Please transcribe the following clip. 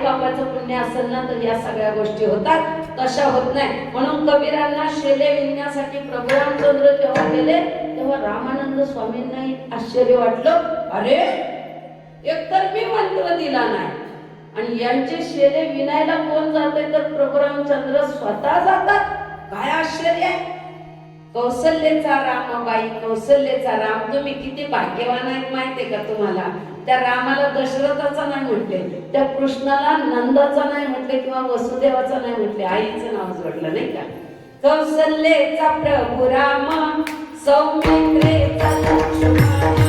बापाचं पुण्य असेल ना तर या सगळ्या गोष्टी होतात, तशा होत नाही. म्हणून कबीरांना शेले विणण्यासाठी प्रभू रामचंद्र जेव्हा गेले तेव्हा रामानंद स्वामींनाही आश्चर्य वाटलं. अरे एकतर मी मंत्र दिला नाही आणि यांचे शेले विणायला कोण जाते तर प्रभू रामचंद्र स्वतः जातात. काय आश्चर्य आहे. कौशल्येचा रामबाई, कौशल्येचा राम. तुम्ही किती भाग्यवान आहेत माहितीये का तुम्हाला. त्या रामाला दशरथाचा नाही म्हटले, त्या कृष्णाला नंदाचा नाही म्हटले किंवा वसुदेवाचा नाही म्हटले, आईचं नाव जोडलं नाही का. कौशल्येचा प्रभू राम, सौमित्रेचा लक्ष्मण.